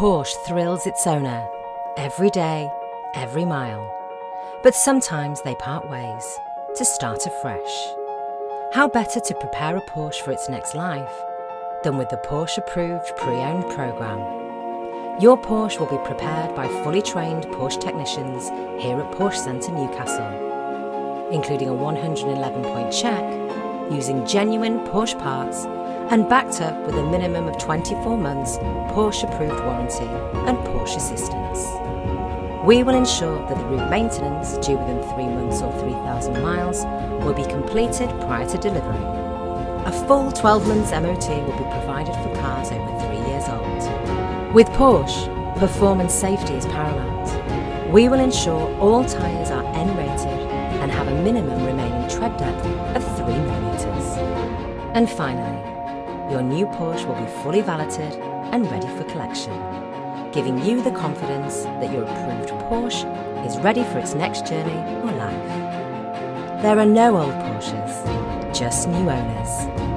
Porsche thrills its owner every day, every mile. But sometimes they part ways to start afresh. How better to prepare a Porsche for its next life than with the Porsche Approved Pre-Owned programme? Your Porsche will be prepared by fully trained Porsche technicians here at Porsche Centre Newcastle, including a 111-point check, using genuine Porsche parts and backed up with a minimum of 24 months Porsche Approved warranty and Porsche assistance. We will ensure that the route maintenance due within 3 months or 3,000 miles will be completed prior to delivery. A full 12 months MOT will be provided for cars over 3 years old. With Porsche, performance safety is paramount. We will ensure all tyres are N-rated and have a minimum remaining tread depth of 3 millimetres. And finally, your new Porsche will be fully valeted and ready for collection, giving you the confidence that your approved Porsche is ready for its next journey or life. There are no old Porsches, just new owners.